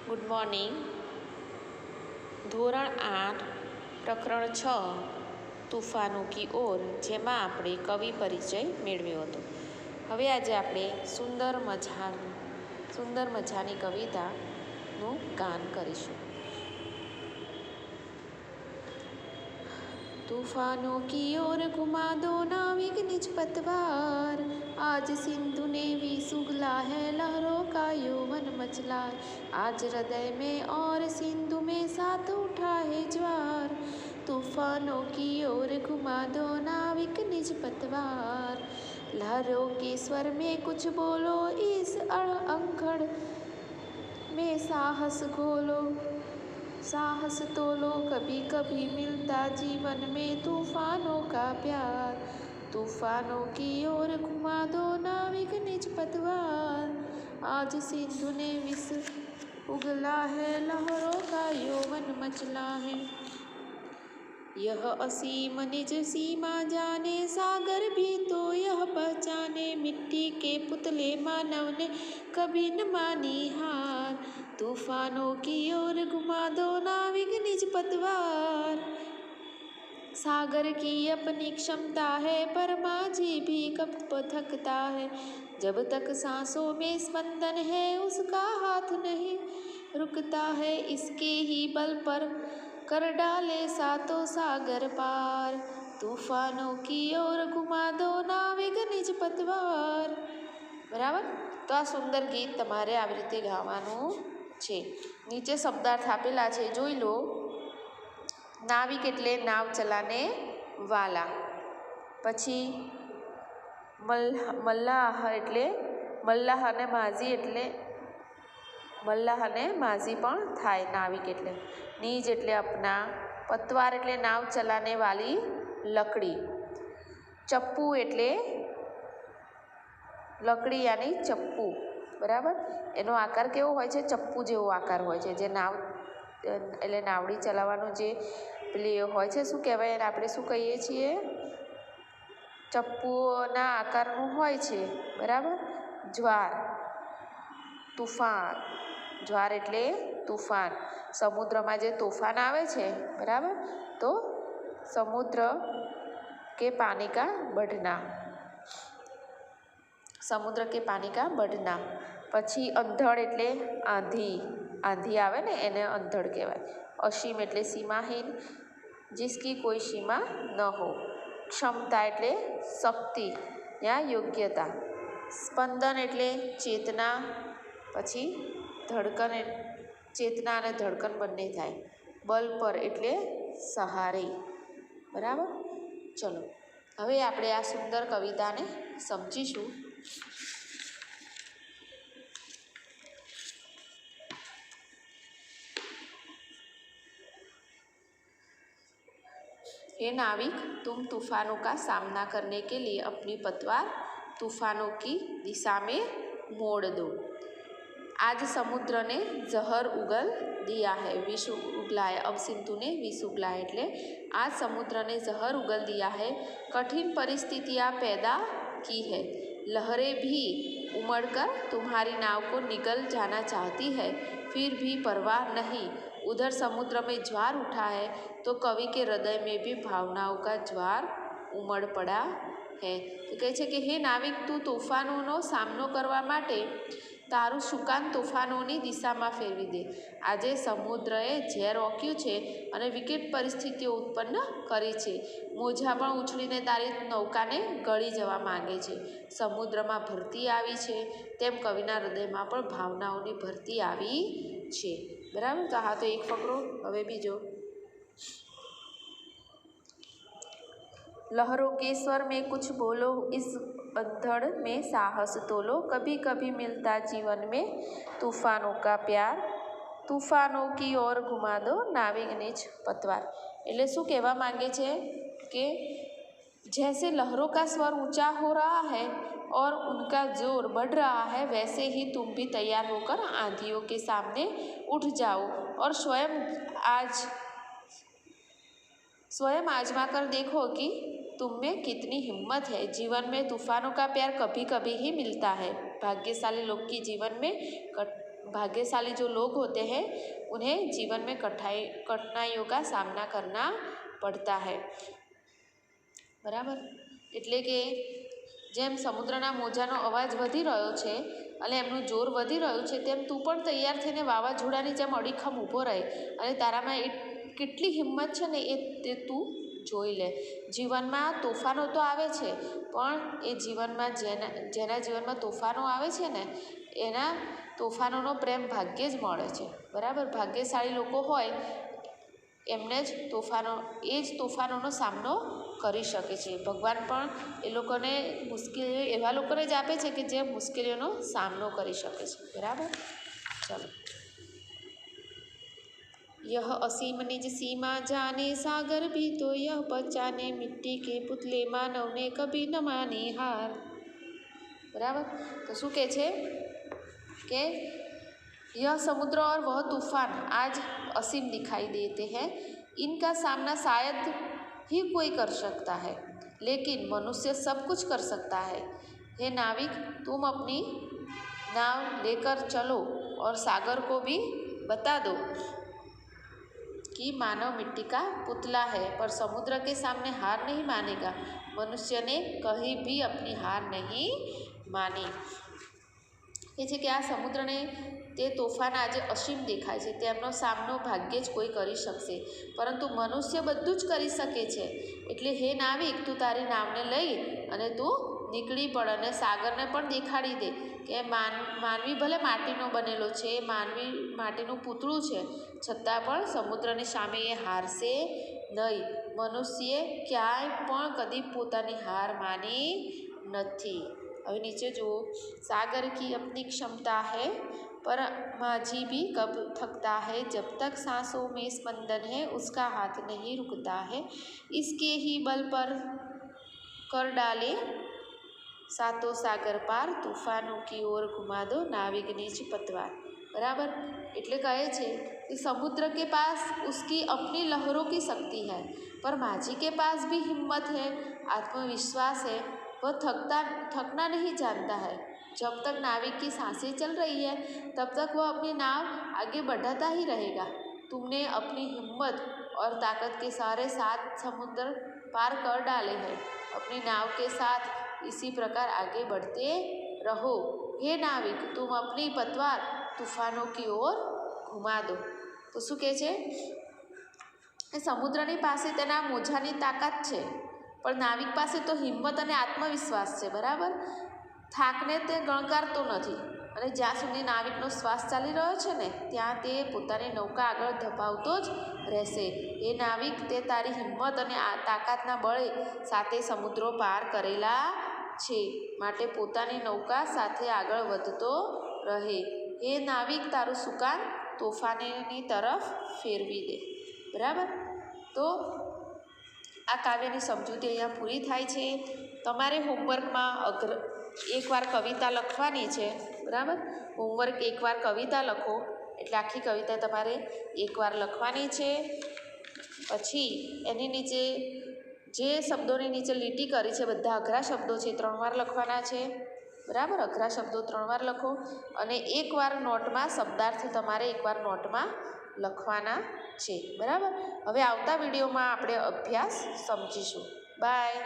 Good morning. ધોરણ 8 પ્રકરણ 6 તૂફાનો કી ઓર, જેમાં આપણે કવિ પરિચય મેળવ્યો હતો. હવે આજે આપણે સુંદર મજાની કવિતાનું ગાન કરીશું. तूफानों की ओर घुमा दो नाविक निज पतवार, आज सिंधु ने भी सुगला है लहरों का यौवन मचला, आज हृदय में और सिंधु में साथ उठा है ज्वार. तूफानों की ओर घुमा दो नाविक निज पतवार, लहरों के स्वर में कुछ बोलो, इस अंखड़ में साहस घोलो, साहस तोलो, कभी कभी मिलता जीवन में तूफानों का प्यार. तूफानों की ओर घुमा दो नाविक निज पतवार, आज सिंधु ने विष उगला है लहरों का यौवन मचला है. यह असीम निज सीमा जाने, सागर भी तो यह पहचाने, मिट्टी के पुतले मानव ने कभी न मानी हार. तूफानों की ओर घुमा दो नाविक निज पतवार, सागर की अपनी क्षमता है पर माझी भी कब थकता है, जब तक सांसों में स्पंदन है उसका हाथ नहीं रुकता है, इसके ही बल पर कर डाले सातों सागर पार. तूफानों की ओर घुमा दो नाविक निज पतवार. बराबर. तो आ सुंदर गीत तमारे આવી રીતે ગાવાનું છે. નીચે શબ્દાર્થ આપેલા છે, જોઈ લો. નાવિક એટલે નાવ ચલાને વાલા. પછી મલ્લાહ એટલે મલ્લાહ અને માઝી એટલે મલ્લાહ અને માઝી પણ થાય નાવિક એટલે. નીજ એટલે અપના. પતવાર એટલે નાવ ચલાને વાલી લકડી. ચપ્પુ એટલે લકડી યાની ચપ્પુ. બરાબર. એનો આકાર કેવો હોય છે? ચપ્પુ જેવો આકાર હોય છે. જે નાવ એટલે નાવડી ચલાવવાનું જે પેલી હોય છે, શું કહેવાય એને? આપણે શું કહીએ છીએ? ચપ્પુના આકારનું હોય છે. બરાબર. જ્વાર, તુફાન. જ્વાર એટલે તુફાન. સમુદ્રમાં જે તોફાન આવે છે, બરાબર, તો સમુદ્ર કે પાણી કા बढ़ना, સમુદ્ર કે પાણી કા बढ़ना. પછી અંધડ એટલે આંધી. આંધી આવે ને એને અંધડ કહેવાય. અસીમ એટલે સીમાહીન, जिसकी कोई सीमा न हो. ક્ષમતા એટલે શક્તિ યા યોગ્યતા. સ્પંદન એટલે ચેતના. પછી ધડકન, ચેતના અને ધડકન બંને થાય. બલ પર એટલે સહારે. બરાબર. ચલો હવે આપણે આ સુંદર કવિતાને સમજીશું. हे नाविक, तुम तूफानों का सामना करने के लिए अपनी पतवार तूफानों की दिशा में मोड़ दो. आज समुद्र ने जहर उगल दिया है, विष उगला है. अब सिंधु ने विष उगला है એટલે आज समुद्र ने जहर उगल दिया है, कठिन परिस्थितियाँ पैदा की है, लहरें भी उमड़कर तुम्हारी नाव को निगल जाना चाहती है, फिर भी परवाह नहीं. उधर समुद्र में ज्वार उठा है तो कवि के हृदय में भी भावनाओं का ज्वार उमड़ पड़ा है. તો કહે છે કે હે નાવિક, તું તોફાનોનો સામનો કરવા માટે તારું સુકાન તોફાનોની દિશામાં ફેરવી દે. આજે સમુદ્રએ ઝેર ઓક્યું છે અને વિકટ પરિસ્થિતિઓ ઉત્પન્ન કરી છે. મોજા પણ ઉછળીને તારી નૌકાને ગળી જવા માંગે છે. સમુદ્રમાં ભરતી આવી છે તેમ કવિના હૃદયમાં પણ ભાવનાઓની ભરતી આવી છે. બરાબર. તો હા, તો એક ફકરો. હવે બીજો. लहरों के स्वर में कुछ बोलो, इस अंधड़ में साहस तोलो, कभी कभी मिलता जीवन में तूफानों का प्यार. तूफानों की ओर घुमा दो नाविक निज पतवार. એટલે શું કહેવા માંગે છે કે जैसे लहरों का स्वर ऊंचा हो रहा है और उनका जोर बढ़ रहा है, वैसे ही तुम भी तैयार होकर आंधियों के सामने उठ जाओ और स्वयं आजमा कर देखो कि तुम में कितनी हिम्मत है. जीवन में तूफानों का प्यार कभी कभी ही मिलता है. भाग्यशाली लोग की जीवन में भाग्यशाली जो लोग होते हैं उन्हें जीवन में कठिनाइयों का सामना करना पड़ता है। बराबर। એટલે કે જેમ સમુદ્રના મોજાનો અવાજ વધી રહ્યો છે અને એમનું જોર વધી રહ્યું છે, તેમ તું પણ તૈયાર થઈને વાવાઝોડાની જેમ અડીખમ ઊભો રહે અને તારામાં કેટલી હિંમત છે ને તે તું જોઈ લે. જીવનમાં તોફાનો તો આવે છે, પણ એ જીવનમાં જેના જીવનમાં તોફાનો આવે છે ને એના તોફાનોનો પ્રેમ ભાગ્યે જ મળે છે. બરાબર. ભાગ્યશાળી લોકો હોય એમને જ તોફાનોનો સામનો કરી શકે છે. ભગવાન પણ એ લોકોને મુશ્કેલીઓ એવા લોકોને જ આપે છે કે જે મુશ્કેલીઓનો સામનો કરી શકે છે. બરાબર. ચલો. यह असीम निज सीमा जाने सागर भी तो यह पहचाने मिट्टी के पुतले मानव ने कभी न माने हार. बराबर. तो શું કહે છે કે यह समुद्र और वह तूफान आज असीम दिखाई देते हैं, इनका सामना शायद ही कोई कर सकता है, लेकिन मनुष्य सब कुछ कर सकता है. हे नाविक, तुम अपनी नाव लेकर चलो और सागर को भी बता दो कि मानव मिट्टी का पुतला है, पर समुद्र के सामने हार नहीं मानेगा. मनुष्य ने कहीं भी अपनी हार नहीं मानी. એ છે કે આ સમુદ્રને તે તોફાન આજે અસીમ દેખાય છે, તેમનો સામનો ભાગ્યે જ કોઈ કરી શકશે, પરંતુ મનુષ્ય બધું જ કરી શકે છે. એટલે હે નાવિક, તું તારી નાવને લઈ અને તું નીકળી પડ અને સાગરને પણ દેખાડી દે કે માનવી ભલે માટીનો બનેલો છે, માનવી માટીનું પૂતળું છે, છતાં પણ સમુદ્રની સામે એ હારશે નહીં. મનુષ્યએ ક્યાંય પણ કદી પોતાની હાર માની નથી. હવે નીચે જુઓ. सागर की अपनी क्षमता है, पर माझी भी कब थकता है, जब तक सांसों में स्पंदन है उसका हाथ नहीं रुकता है, इसके ही बल पर कर डाले सातों सागर पार, तूफानों की ओर घुमा दो नाविक निज पतवार. बराबर. એટલે કહે છે कि समुद्र के पास उसकी अपनी लहरों की शक्ति है, पर माझी के पास भी हिम्मत है, आत्मविश्वास है. वह थकना नहीं जानता है. जब तक नाविक की सांसें चल रही है तब तक वह अपनी नाव आगे बढ़ाता ही रहेगा. तुमने अपनी हिम्मत और ताकत के सारे 7 समुद्र पार कर डाले हैं. अपनी नाव के साथ इसी प्रकार आगे बढ़ते रहो. हे नाविक, तुम अपनी पतवार तूफानों की ओर घुमा दो. તો શું કહે છે? સમુદ્રની પાસે તેના મોજાની તાકાત છે, પણ નાવિક પાસે તો હિંમત અને આત્મવિશ્વાસ છે. બરાબર. થાકને તે ગણકારતો નથી અને જ્યાં સુધી નાવિકનો શ્વાસ ચાલી રહ્યો છે ને ત્યાં તે પોતાની નૌકા આગળ ધપાવતો જ રહેશે. એ નાવિક, તે તારી હિંમત અને તાકાતના બળે 7 સમુદ્રો પાર કરેલા છે, માટે પોતાની નૌકા સાથે આગળ વધતો રહે. એ નાવિક, તારું સુકાન તોફાનની તરફ ફેરવી દે. બરાબર. તો આ કાવ્યની સમજૂતી અહીંયા પૂરી થાય છે. તમારે હોમવર્કમાં એકવાર કવિતા લખવાની છે. બરાબર. હોમવર્ક એકવાર કવિતા લખો, એટલે આખી કવિતા તમારે એકવાર લખવાની છે. પછી એની નીચે જે શબ્દોની નીચે લીટી કરી છે બધા અઘરા શબ્દો છે 3 વાર લખવાના છે. બરાબર. અઘરા શબ્દો 3 વાર લખો અને એકવાર નોટમાં શબ્દાર્થ તમારે એકવાર નોટમાં લખવાના છે. બરાબર. હવે આવતા વિડીયોમાં આપણે અભ્યાસ સમજીશું. બાય.